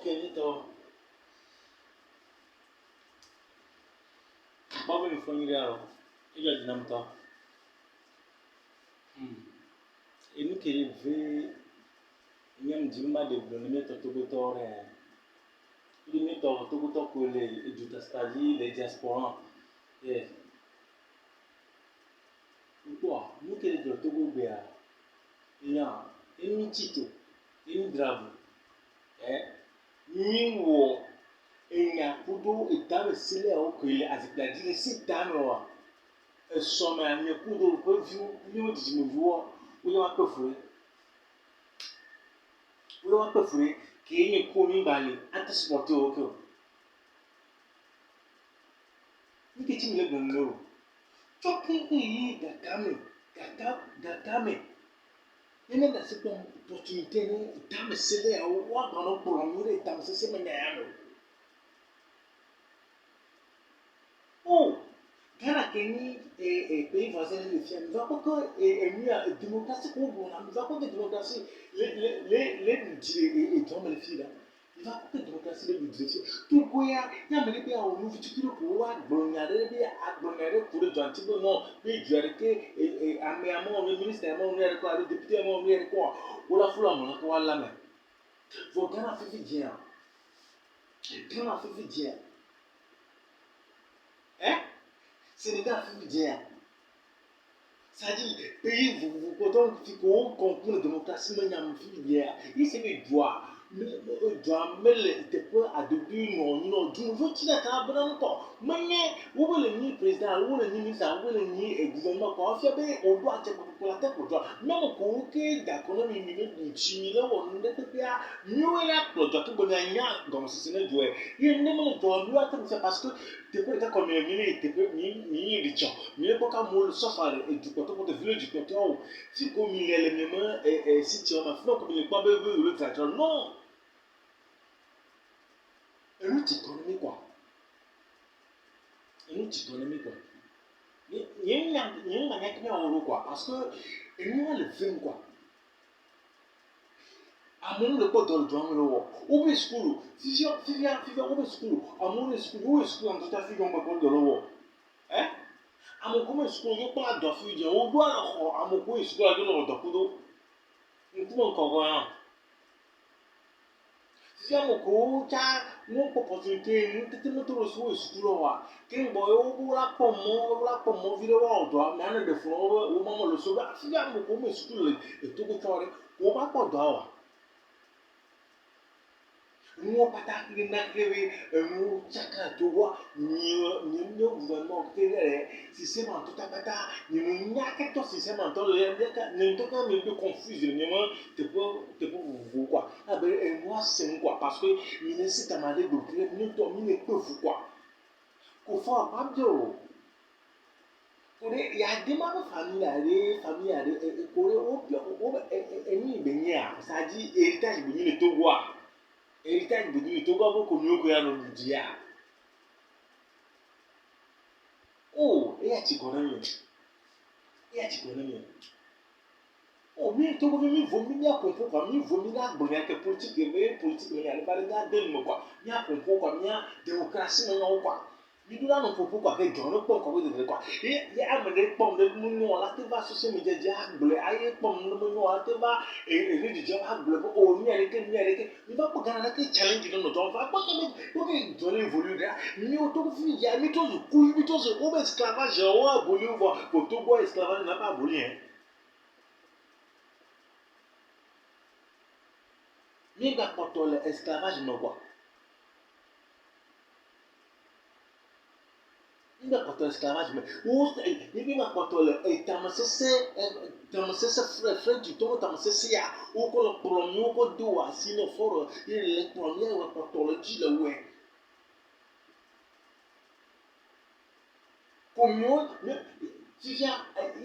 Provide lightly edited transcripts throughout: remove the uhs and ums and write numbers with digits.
Kenito. Bobby Fongiano. Il a dit non. Et nous qui vivons, nous avons dit mal de nous mettre tout le temps. Nous mettons tout le temps pour les éducateurs, les diasporans. Pourquoi? Nous qui les tout le temps, il y a un titre, un drame. Nous enya kudo etame sile a okele azipladzi le si tame wa esome anye kudo ko viu ni o didi mo viu wo wa pefure ke enye ko mi bale antisport o ko ni ke ti mi le gbon lo chokin yi gatame ene da se pon opportunité ni etame sile a wa gba no pro mi le etame se me nya ya no. Oh, Ghana Kenya pays voisin de Fiam, nous avons que une démocratie qu'on a, nous avons que démocratie, les hommes et les filles là, nous avons que démocratie les filles. Tout quoi, il y a des pays où nous vivons pour voir, bonheur, pour les gens qui non, mais du arrêté, améamment, le ministère, on est quoi, le député, on est quoi, ou la foule, on est quoi là même. Vos Ghana fait bien, Ghana fait bien. Sénégal fait bien. C'est-à-dire, pays, vous comprenez la démocratie, mais il y a un fait bien. Il s'est fait droit. Mais le point à début, non, du nouveau qui n'a pas besoin encore. Mais, où est le président, où est le ministre, où est le gouvernement, quand on fait, on doit être pour la tête pour toi. Même au cas d'accord, mais il y a on ne peut pas, mieux là, pour toi, tout le monde comme si ce n'est pas. Il y a un droit, mieux à faire parce que tu peux être comme un ministre, tu peux ni riche, mais pas comme le sofa et du côté pour te village du côté où, si comme il est le même, et si tu as ma femme, comme il n'est pas bébé, le traiteur, non. Une autre économie quoi. Une autre économie quoi. Il y a une manière qui est en haut quoi. Parce que il y a le film quoi. À mon le code dans le drame le haut. Où est school? Si où est school? À mon school, où est school en tout à fait dans le code de l'eau. Hein? À mon comment school, il n'y a pas d'affaires. On doit à mon coin school à l'eau d'Akudo. Nous pouvons comprendre. Si à mon coin, nous avons opportunité, nous avons tout le soin school là. Quel boy ou la pomme vidéo au doigt, mais on a des fleurs ou maman le sauve. Si à mon coin school et tout le temps, on va pas doigt. Nous pas t'accueillir n'accueillir nous chacun tu vois ni gouvernement qui est système en tout à bata ni n'y a que ton système en tout ni tout quand même de confus ni moi te peux vous quoi ah ben moi c'est quoi parce que il nécessite à m'aller de créer ni toi ni ne peut fou quoi qu'on fait pas bio il y a des mamans famille ni benya ça dit héritage ni le tout voir héritage de Dieu, Togo beaucoup mieux que nous dire. Oh, et à t'économie. Oh, mais Togo veut vomir à comprendre quoi, mieux vomir à bonheur que politique, mais elle va le garder, quoi. Bien comprendre quoi, bien démocratie, non, quoi. Mais nous n'avons pas pourquoi que John ne peut pas de quoi. Et il y a amené pomme de mounion, là, tu vas sur ces médias, bleu, aïe, pomme de mounion, là, tu vas, et du diable, bleu, oh, ni avec, il va pas gagner que challenge dans notre enfant, pas que John évolue là, ni autant que il y a mis tous les couilles, mis tous les gros esclavages, on a aboli, pour tout bois esclavage n'a pas aboli, hein. Mais il va pas tout l'esclavage, non, quoi. Il n'a pas de l'esclavage, mais il n'a pas de frère du temps, ou qu'on le premier, ou qu'on doit, sinon, fort, il est le premier, ou pas de le dit, le ouais. Combien, Tu viens,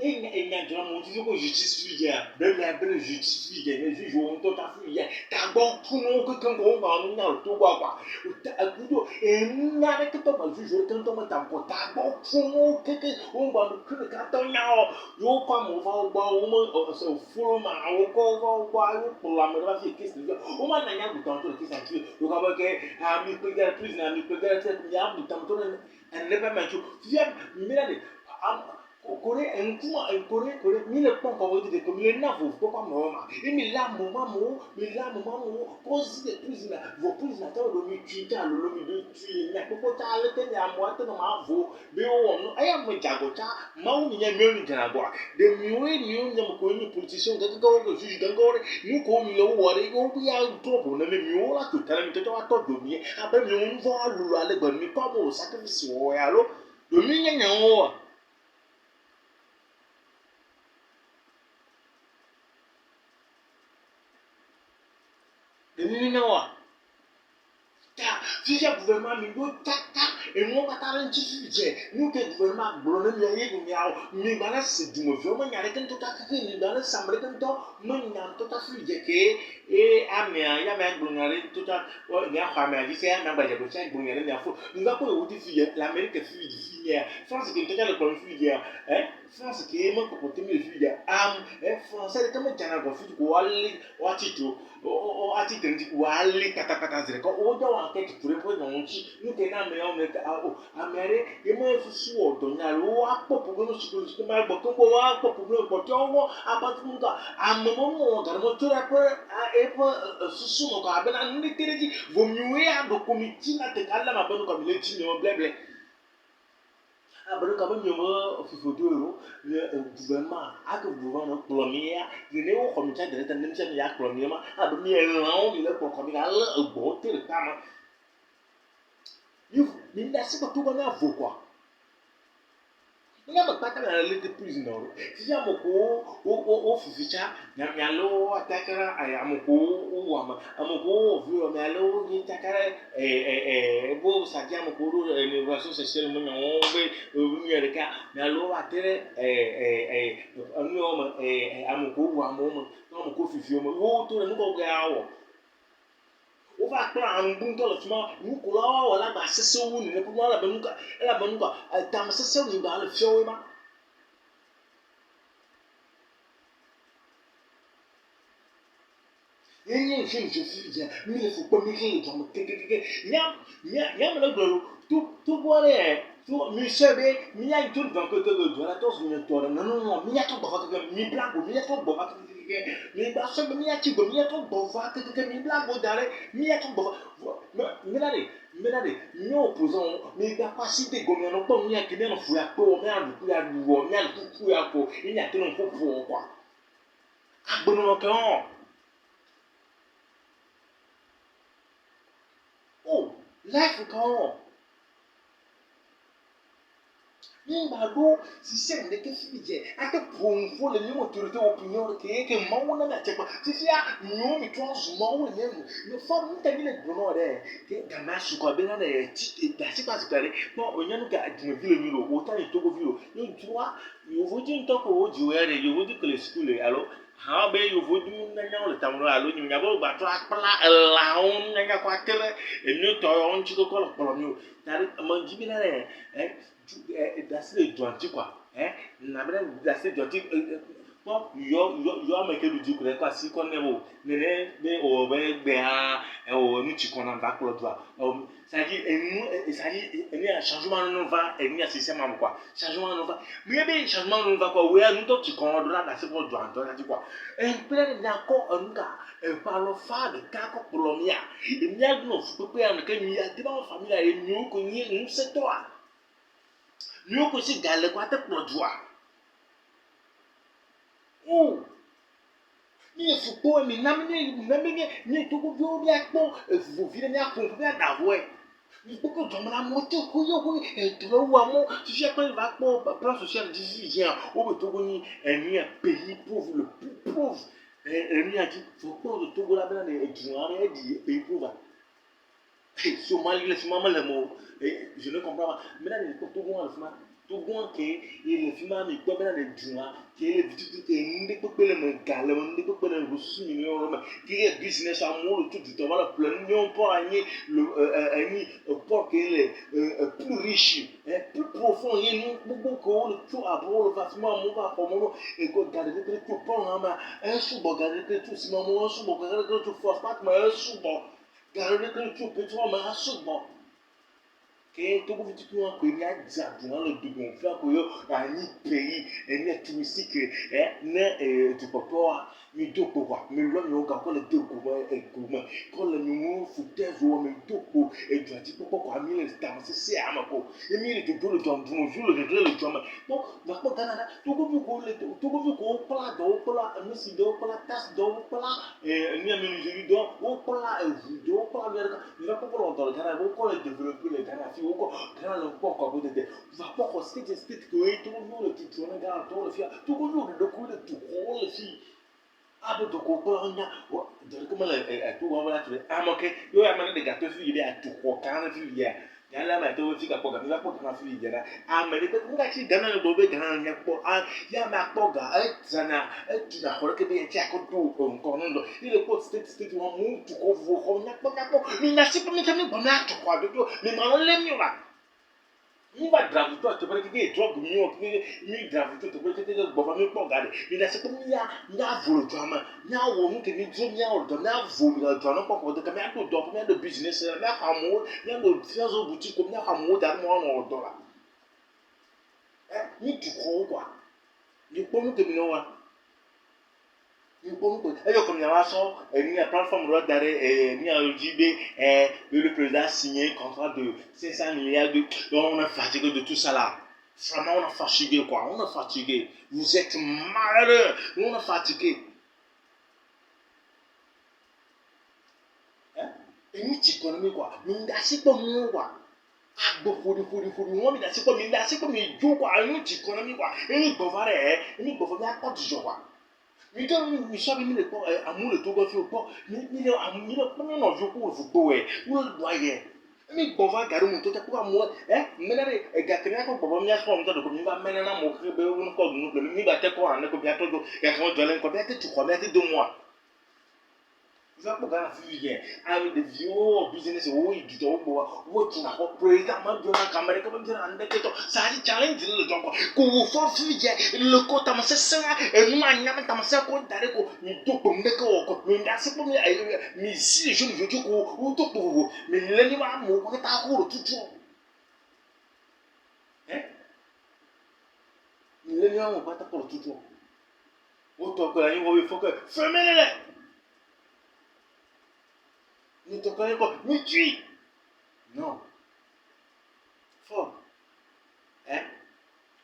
il y a de la motivation que justice fille, même la belle justice fille, mais je joue tout à fait. T'as bon tout le monde que quand on va en a tout quoi. Et n'a que toi, je joue quand on m'a encore. T'as bon tout le monde que on va le carton yao. Yo pas mon va au bas, on me se fout ma au go pour la me va faire qu'est-ce que on m'a n'a pas tant de qu'est-ce que tu vois que à mi pegar plus na mi pegar cette mi a tant de and never met you. Tu viens, mais Corée Corée mille pont quand vous dites que mille n'a vous pas moi et mille là maman cause des plus là vos plus là tant le mi tu ta le mi de tu n'a pas ta le te ya moi te no ma vo be o no aya mo jago cha ma o ni nya mi o ni jana gwa de mi o ni o nya mo ko ni politician de ko juge de ko ni ko mi lo wo re ko bi ya to bo na mi o la to tara mi to wa to do mi abe mi o vo alu ale gba mi ko mo sacrifice wo ya lo do mi nya o de mi nya o si le gouvernement mi do tata et moi pas ta renchi je nous que gouvernement blonné mi ayi mi awo mi bana se du mo vio mo nyare kan to ta ke mi bana samre kan to mo nyam to ta fi je ke e amia ya me gbonyare to ta o ni akwa me aji se na gbaje ko che gbonyare ni afo nga ko wo di fi je l'Amérique fi di fi je France que to ta le kon fi je France que mo ko pote mi fi je français que mo jana go fi ko wali wa tito o ati tendi wali kata zire ko o da wa ke ti pure no nchi nke na me o me o amere ye mo su o do nya lo apopo no su ma gbo ko wa apopo no ko to wo abatu nga ammo mo ga mo tura ko e po su no ka bena ndi tereji vo miwe ado komiti na te kala ma bonu ko mi le ti no bleble abanu ka mi mo fifoto ero le gouvernement a que gouvernement plomia ni ne o komita de ta nimse mi ya plomia ma abu mi elon mi le ko komita le gbo te le kama ni la se ko to ba na vo quoi nga ba na le de plus no si ya mo ko o fificha nya lo atakara aya mo ko o wa ma mo ko vi o nya lo ni takara bo sa dia mo ko ro ni relation sexuelle mo nya o be o nya de ka nya lo atere anu o ma amo ko wa mo ko fifi o mo o to le mo ko ga wo o va kpla angun to le tuma nu ko la wala ba sese wu ni ko la ba nu ka tam sese ni ba le fio ma yenye je fi bien mi le faut pas mi ke donc ke nyam le glo tout boire tout mi sebe mi ya tout dans que de la tos mi to non mi ya to ba que mi blanco mi ya to ba que mi ba sebe mi ya ti mi ya to ba que mi blanco dare mi ya to ba mi mi opposant mi ga passer gomi no po mi ya ke no fu ya po mi ya du ya du mi ya tu ya po mi ya te no po quoi agbono kan oh life kan nígbà tó ṣiṣẹ́ ní kí jẹ ake pònfò lè ní autorité opinion kéèké mọ́wó náà nàá jẹ́pọ̀ títí à nyó mi tó ń sùn mọ́wó ní ẹnu ní fọ́ọ̀mù níta ní lè gbọ́n náà rẹ̀ ké gàmá sùkọ́ abẹ́ náà rẹ̀ tí dàsí pàṣípà rẹ̀ pọ̀ ònyẹ́ nígbà àdìmọ̀ bí lèmi rò ó tán ní tókò bí rò yóò tu wá yòówó jí ń tọ́kọ̀ ó jù ẹ́ rẹ̀ yòówó jí kèlè sukùl rẹ̀ àlọ́ àwọn bẹ yòówó jí ń nyanya wọlé tàwọn àlọ́ nyìnyàbọ̀ gbàtọ́ akpala ẹ̀làwọn nyanya kó atẹ́rẹ́ ẹ̀mí tọ́ ọ́n tí kókó lọ́pọ̀lọ́ mi o tàbí ọmọ jìbí náà rẹ̀ dasi le dɔnti quoi na bɛ dasi dɔnti kpɔ yɔ ame ke du ko ɖe kɔ asi kɔ nɛ o nene bɛ o bɛ gbɛa o nutsi kɔna va kplɔ doa sadi enu sadi enu ya changement nu va enu ya système amu quoi changement nu va mi bɛ changement nu va quoi o ya nutɔ tsi kɔn do la dasi kɔ do antɔ sadi quoi ɛnpɛrɛ de akɔ enu ka ɛbalɔ fa ɖeka kɔ kplɔ mia emia do no fukpekpe ya ke mi ya de ba wɔ famille ya emiwo ko nye ŋusẽtɔa. Mieux que si gale quoi te produire. Oh, ni fuko mi na mi to go bio bia po fu vi ni akon bia da wo e. Ni poko to na mo te ko yo ko e to wa mo si je pa va po plan social division o be to go ni eni pays pauvre le plus pauvre. Eni a dit faut pas de Togo la bena e juan e di pays pauvre. Somalie le maman le mot je ne comprends pas. Maintenant il faut Togo le to gon ke ile fi ma mi gbo bena le dua ke ile bitu ke ndi pepe le me gale ndi pepe le rusu ni o me ke business amolo tout du temps voilà plein ni on pour ani ani pour que le plus riche plus profond y nous beaucoup ko le tout abo le facilement mo ba ko mo e ko gade de tout pour na ma un sou bo gade de tout si mo un sou bo gade de tout force pas mais un sou bo gade de tout petit ma un sou bo que tout le monde peut y aller dans le domaine faire que un pays est touristique n'est tu peux pas mais tout quoi mais là nous quand le deux comment quand le nous foutait ou mais tout pour et tu as dit pourquoi quoi mais c'est c'est à ma peau et mais tu peux le temps du jour le temps bon va pas Canada tout le plat do plat mais si do plat tasse do plat et ni à menuiserie do plat do plat il va pas pour longtemps le Canada pour le développer le Canada Kana le port quoi peut être va pas qu'on state que tout le monde le titre on regarde tout le fia tout le monde le coup de tout le fi abo to ko ko nya de comment le tout on va tu moke yo ya mana de gâteau fi il est tout ko kana fi ya ya la ma to fi ka ko ga mi va ko kana fi ya na mais de ko ga chi gana le bobe gana nya ko ya ma ko ga zana tu na ko ke bien tia ko do ko non il ko state on mu tu ko vo ko nya ko mi na si ko mi tamni bona to ko do mi ma le mi la mi va grave toi te pare che drug mi grave tu te pare che te boba mi po gade mi da se ko mi ya volo drama ya wo mu ke mi dro mi ya o do na volo drama po ko de ka mi ato do mi do business na ka mo ya do fiazo boutique ko mi ka mo da mo no do la mi tu ko kwa ni po mu ke mi no wa et comme il y a une plateforme ni à l'OJB, le président a signé un contrat de 500 milliards donc on est fatigué de tout ça là. Vraiment, on est fatigué quoi, on est fatigué. Vous êtes malheureux, on est fatigué. Et nous, tu connais quoi, nous n'avons pas de quoi. Agbo fori won mi da si ko mi jo quoi, nous tu connais quoi. Et nous bovare, nous bovare à pas du jour quoi. Mi to mi so bi mi le po amule to go fi o po mi le po no jo ko fu po wo do aye mi bo va garu mu to te ko amu menere ga kenya ko bobo mi aso mi to do ko mi ba menena mo ke be wo ko du no mi ba te ko an ko bi ato do ya ko do len ko be te tu ko be te 2 mois za ko ga fi ye am the view business wo yi do wo ti na ko président ma do na camera ko bi na ande to sa ji challenge le jonko ko wo fo fi ye le ko ta ma se sa e nu ma nya ma ta ma se ko dare ko mi do ko me ko mi da se ko mi si je ne veux ko wo to ko mi le ni ma mo ko ta ko ro tutu mi le ni ma mo ko ta ko ro tutu wo to ko la ni wo fo ko femele ni to ko ko mi tui non fo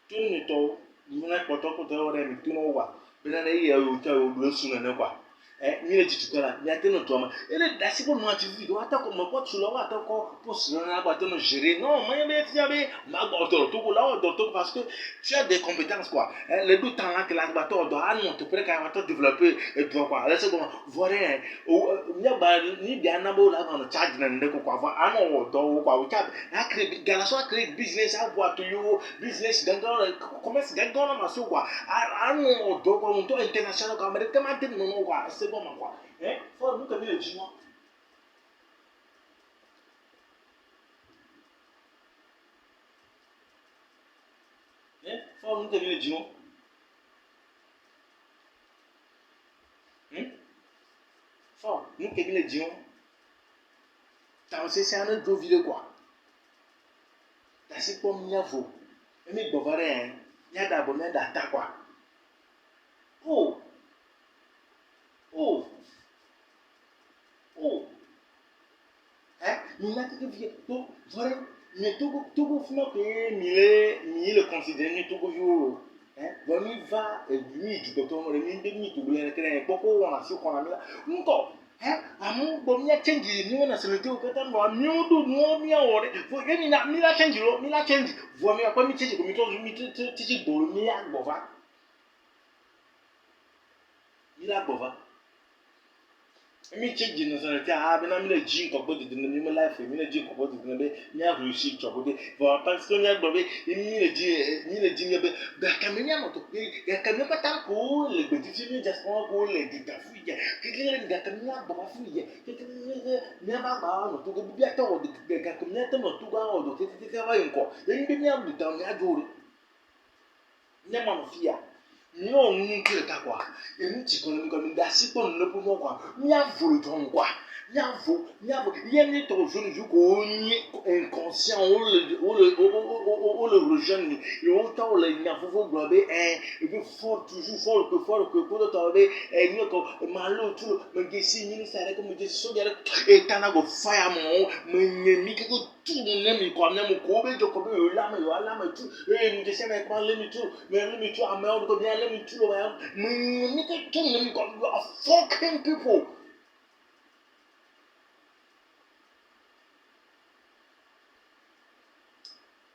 tu ni to ni na ko to re mi tu no wa be na ye o ta o do su na kwa ni le titukala ni ate no to ma ele da si ko no ati video ata ko mo ko tu lo ata ko post na na ba to no gérer non moi be fi abe ma go to ko la o to parce que tu as des compétences quoi le tout temps là que la ba to do anu te près ka to développer et puis quoi laisse comment voir ni ba ni bia na bo la no charge na ndeko kwa va anu o do kwa we ka a créer galaso a créer business a boîte to you business gangan commerce gangan na so quoi anu o do ko to international ko america ma te no quoi c'est bon quoi faut nous comme le chinois faut nous comme le chinois faut nous comme le chinois c'est un autre ville quoi c'est comme il y a vous mais bon voilà il y a d'abord mais data quoi oh il n'a que vie to vrai mais tout fino que le considérer ni tout vieux bon il va lui du docteur le ni de ni tout bien que poko on a su qu'on a mis là nko amu bon ya change ni on a se le to que tan no mi do no mi ore fo ye mi la change lo mi la change vo mi akwa mi change ko mi to mi ti bo mi agbova mi la agbova Mi change nationalité bena mi le dzi nkɔkɔ didi ne mi me life mi le dzi nkɔkɔ didi ne be mi a réussi tsɔkɔ de vɔ parce que mi a gbɔ be mi le dzi nye be gake mi nya nɔtɔ gake mi katã ko le gbedifi mi diaspora ko le dida fi yɛ kekele gake mi a gbɔ va fi yɛ kekele mi a ba gba nɔ togo bi a tɔ wɔ de gake mi a tɔ nɔ togo a wɔ do tete va yi ŋkɔ eyi be mi a du ta mi a dzo de ne ma nɔ fi ya. Non, non, qui est à quoi? Et nous, tu connais comme une assez bonne le pour moi. Mia voulu ton quoi? Mia vaut, il y a des gens qui sont inconscients, ou le rejeune, et autant les gens faut glober, et puis fort, toujours fort, que pour le temps, et nous, comme malo, tout, mais qui si, ministre, comme je dis, et t'en as go fire, mais mi que tout le monde, quoi, même au courbe, je connais, là, mais tout, et nous, je sais, mais quoi, let me tout, à merde, comme bien, let me tout, mais que tout le monde, quoi, you are fucking people.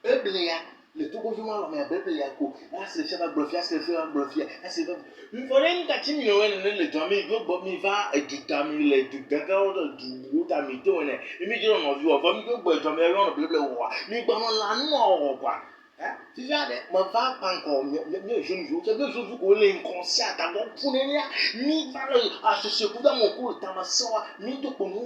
Beblia, le tout gouvernement, mais Beblia, là, c'est le fait à bluffer, c'est le fait à bluffer, c'est le il faudrait une cantine, le jamais, il va éduquer les du gaga du route à midi, et me dire, on a vu, on va me dire, jamais, on a bleu, mais bon, on l'a non, quoi. Tu vois, ma va encore, mais je ne joue pas, je joue pour l'inconscient, d'abord, pour les liens, ni par le, à ce coup dans mon cours, t'as ma soeur, ni de pour nous,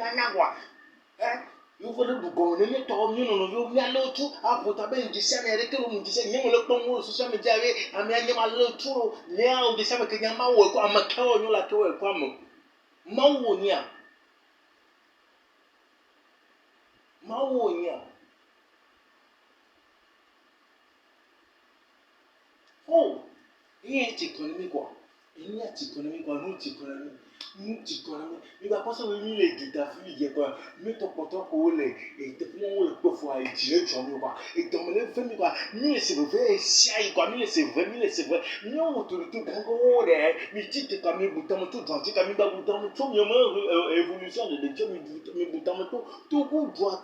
you follow the go ne to mi no yo mi alo tu apota be ngi se me re ke mu ngi se nyemo le pon wo social media we ami anya ma lo tu le a o de se me ke nya ma wo ko amaka wo nyo la ke wo ko am ma wo ni a ma wo ni a oh iye ti economy quoi iye ti economy quoi no ti economy mi va penser que lui les guitares il quoi mais ton poteau pour les et te prends le peu fois et tu es quoi et ton le fait quoi mi c'est vrai c'est quoi mi c'est vrai mi on te le tout grand mi tu te comme mi bouton tout gentil comme mi ba bouton tout mi évolution de tu mi bouton tout doit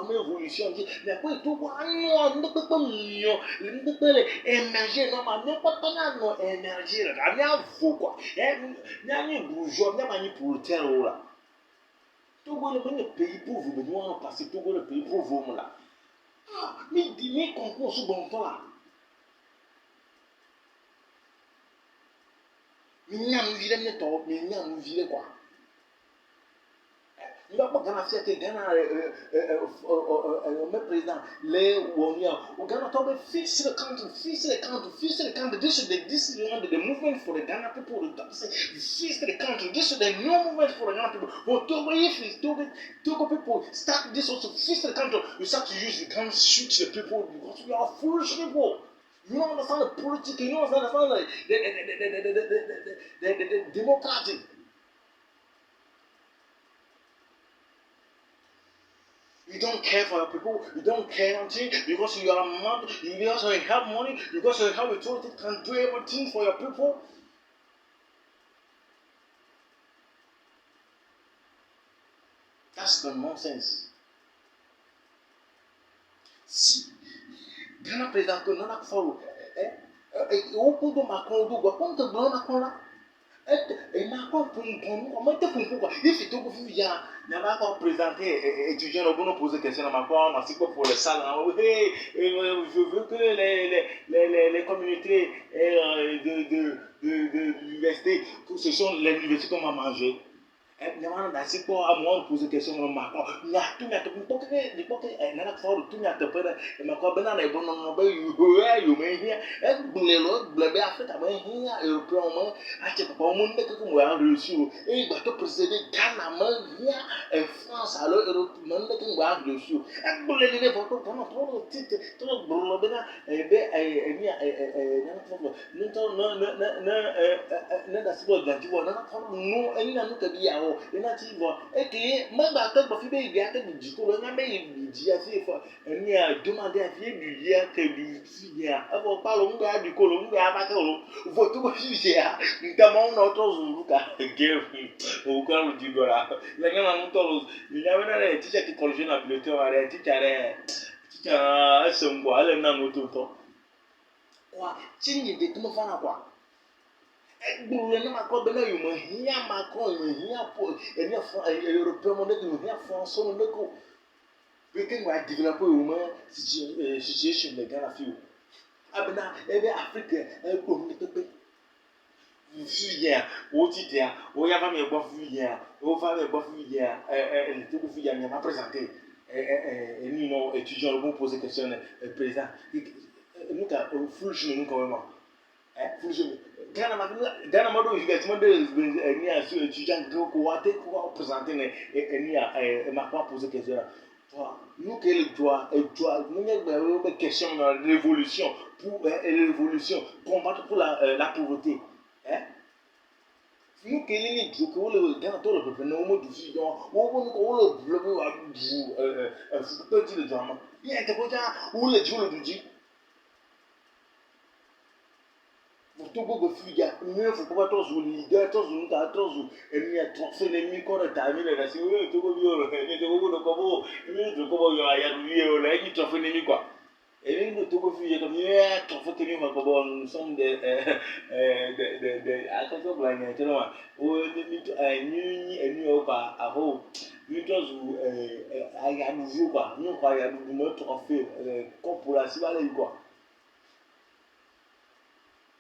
mais évolution mais après tout quoi non ne peut pas mignon ne peut pas émerger non mais ne pas non émerger là bien faux quoi Nyani bourgeois, nyani prolétaire là. Togo le pays pauvre, mais nous on passe Togo le pays pauvre là. Ah, mais concours ce bon temps là. Mais nyani vile ne to, mais nyani vile quoi. Il va pas Ghana faire que Ghana le président les Wonia ou Ghana tombe fix the country. This is the movement for the Ghana people to say fix the country. This is the new movement for the Ghana people. But Togo if Togo people start this also fix the country, you start to use the gun shoot the people because we are foolish people. You don't understand the politics, you don't understand the democratic. You don't care for your people, you don't care anything because you are mad, you also have money, because you have authority, can do everything for your people. That's the nonsense. Si Ghana président que non a follow, au bout de Macron, do quoi, quand tu donnes Macron là, et Macron pour comment tu fais quoi? Il fait tout pour faire. Il n'y a pas encore présenté étudiants au bout poser question à Macron, mais c'est quoi pour les salles? Je veux que les communautés de l'université, ce sont les universités qu'on va manger. Nyamana da si kpɔ amewo pose question na makɔ nyatu kpɔ ke nana fɔ tu nyatu ƒe ɖe makɔ bena na ebo nɔnɔ be yome hia egble lo egble be Afrika be hia European me atse papa mo ne keke mo ya réussi o eye gbato président Ghana me hia France alo Europe me ne keke mo ya réussi o egble li ne fɔ to Ghana to tite to gbolo bena be nia nana fɔ ne da si bɔ ganti bɔ nana fɔ no enya no ka bi ya o ina ti bo eke magba to gbo fi be ibi ate bi ko lo na me ibi afi fo eni a demande afi bi ya te bi fi ya abo pa lo ngba bi ko lo ngba ba ke lo vo to go fi ya nta mo na to zuru ka ge o ka lo di dora le ngana no to lo ni ya na le teacher ti corriger na bibliothèque wa le teacher asengwa ale na no to to kwa chinyi de tumo fana kwa Egburu na makɔ bena yi me hia Macron me hia po enia européen mo ne me hia France mo ne ko we wa develop wo me situation le Ghana fi o abena ebe Afrique egbo mi pepe fi ya wo ti dia wo ya va me gbo fi ya wo va me gbo fi ya le to fi ya me ma présenter ni no étudiant vont poser question président nous ka full nous quand même full Ghana ma do effectivement de ni a sur étudiant ko wa te ko présenter ni a ma pas poser question nous que le droit nous une question de révolution pour l'évolution combattre pour la pauvreté hein nous que les droits que le Ghana tout le peuple non mo du fi don wo le développer wa du petit le drama il y a quelque chose où le jour le du Togo go figa mieux faut pas tous ou leader tous ou ta tous ou et mi a trophée les mi corps ta mi la si oui Togo bio ni Togo no kobo mi de kobo yo ya lui o la ni trophée les mi quoi et mi Togo figa comme mi a trophée que mi ma kobo nous sommes de à quoi blanc ni tellement o ni o pas à ho mi tous ou à ya nouveau quoi nous quoi ya nous trophée comme pour la si va quoi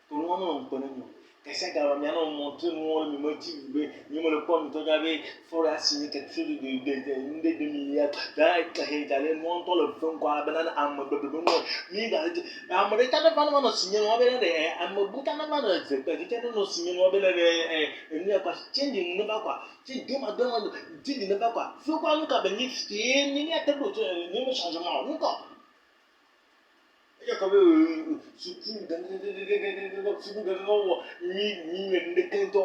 tout le monde connaît nous. Qu'est-ce que nous allons montrer nous motive, nous le pomme, nous avons fait signer quelque chose de milliards. Là, il y a nous on le fond quoi, banane am ni da am de ta fa no signer no be de am buta na ma de se pe ti no signer no be de ni quoi change ne ba quoi. Tu demande tu ne ba quoi. Faut quoi nous ka bénéficier ni a tellement ni changement nous quoi. Yakabe suku suku ni ndekento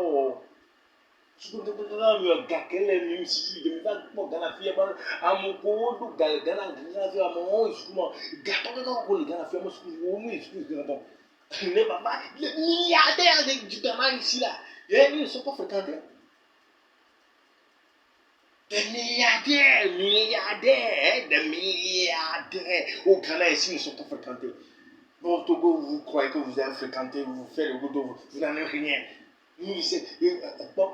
suku mi gakele mi sisi de ba mo Ghana fi ba amoko do Ghana fi amo suku mo gato ko le Ghana fi amo suku wo mu suku Ghana ne baba les milliardaires du Ghana ici là ils ne sont pas fréquentés. Des milliardaires au Ghana ici ne sont pas fréquentés. Bon, Togo, vous croyez que vous avez fréquenté, vous faites le goût, vous n'avez rien. Nous, c'est bon,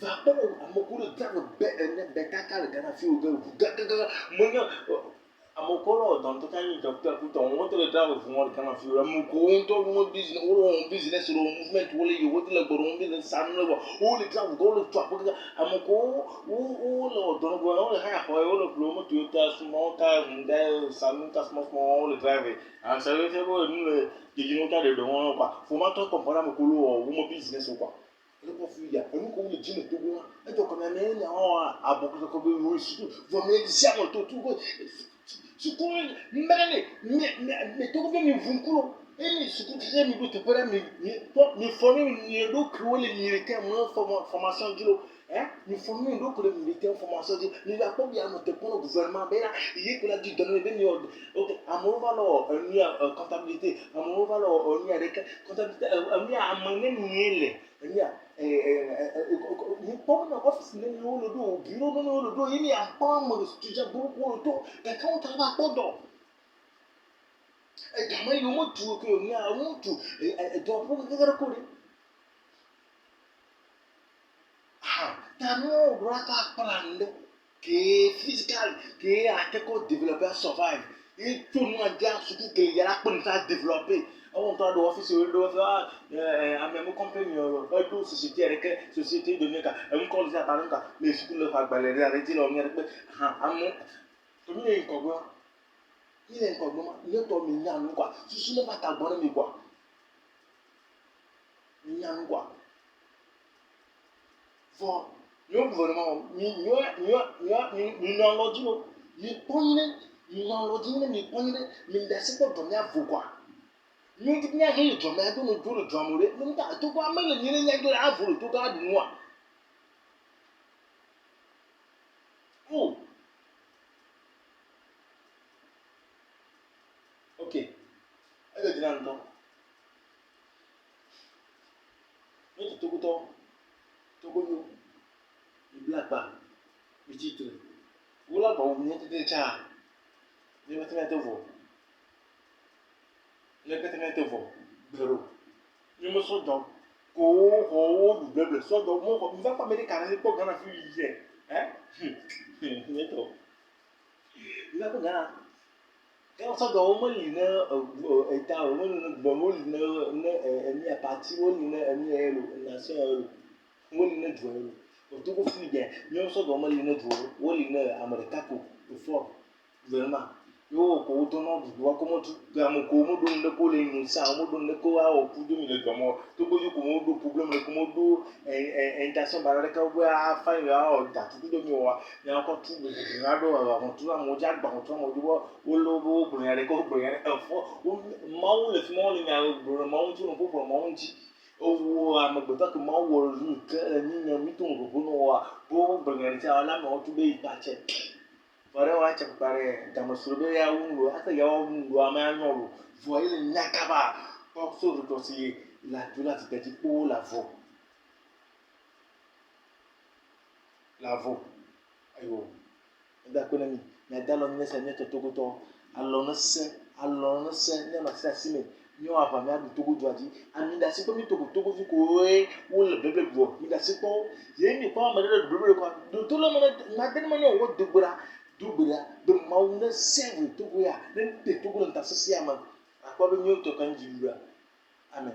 va bon, à mon coup, le gars, le Ghana fait au gars, amokolo dans tout cas docteur tout on monte le travail pour moi quand on fait amoko on business le mouvement wala yo wote le borom business sam le o le travail go le toi amoko o le don go on le ha ko o le plomo Toyota sumo ka Hyundai sam ka small le travail en ça veut dire que nous le digino ka de don quoi faut maintenant comprendre amokolo o mo business quoi le ko fi ya enu ko le jino to go e to ko na na o aboko ko be wo su vo me diamo to go sukuu mbele me to be mi vunkulo eni sukuu tije mi do to pera mi former mi do kro le militaire mo formation dilo mi former do kro le militaire formation dilo mi va ko bien te pour le gouvernement ben là il que la dit donner ben yo OK amour valo ni comptabilité amour valo ni avec comptabilité ni amane ni ni ni pom na office ni yo lo do bureau no lo do ni am pom mo studio bureau lo do da kan ta ba ko do e da mai yo mo tu ko ni a mo tu do po ga ko ni ta no rata plan que physical que até ko developer survive e tout no dia su que ya la pon ta développer on t'a do office do a même compagnie do société avec société de neka on call ça par exemple les sous le fa balere arrêter lo ngere pe amo to mi ko go il est ko go il to mi nyan quoi su le fa ta bon mi quoi mi nyan quoi for yo gouvernement ni no lo dino ni ponne ni no lo dino ni ponne ni da se ko to nya vo quoi ni ti nya he to ma do no do lo drum re ni ta to kwa ma le ni nya do a vo to ga du no oh OK ele dina nto ni to go yo black ba mi titre wala ba o mi te cha ni ba te vo le que te vo bero ni mo so do Ko du bleu so do mo va pas mettre canal pour Ghana fi hein neto il va pas Ghana quand so do mo li na eta mo mo li na ni a parti mo li na ni elo nation elo mo li na do elo o to ko fi je ni so do mo li na do wo li na america ko before vraiment yo ko to no du wa ko mo tu ga mo ko mo do ne ko le ni sa mo do ne ko a o pu do mi le do mo to ko yo ko mo do problem le ko mo do intention ba le ka bo a fa ya o da tu do mi wa ya ko tu na do wa ko tu mo ja gba ko tu mo do wo lo bo bo ya le ko bo ya e fo ma wo le fi mo le nya bo ma wo tu no bo ma wo ji o a mo gbo ta ko ma wo ru ke ni nya mi to bo no wa bo bo ya ti ala mo tu be ipa che Ore wacha kupare tamasube ya ungu hata ya ungu amanyo vo ile nyakaba kwa so to si la tula ti peti po la vo ayo nda ko nami na dalo ni se ne to togoto allo no se ne ma sa sime nyo ava me adu togoto adi ami da si ko mi togoto ko e wo le bebe vo mi da si ko ye mi ko ma de bebe ko do to lo na de ma nyo wo dugbura be mauna seven to go ya then they to go and tassia man akwa be nyo to kan jiwa amen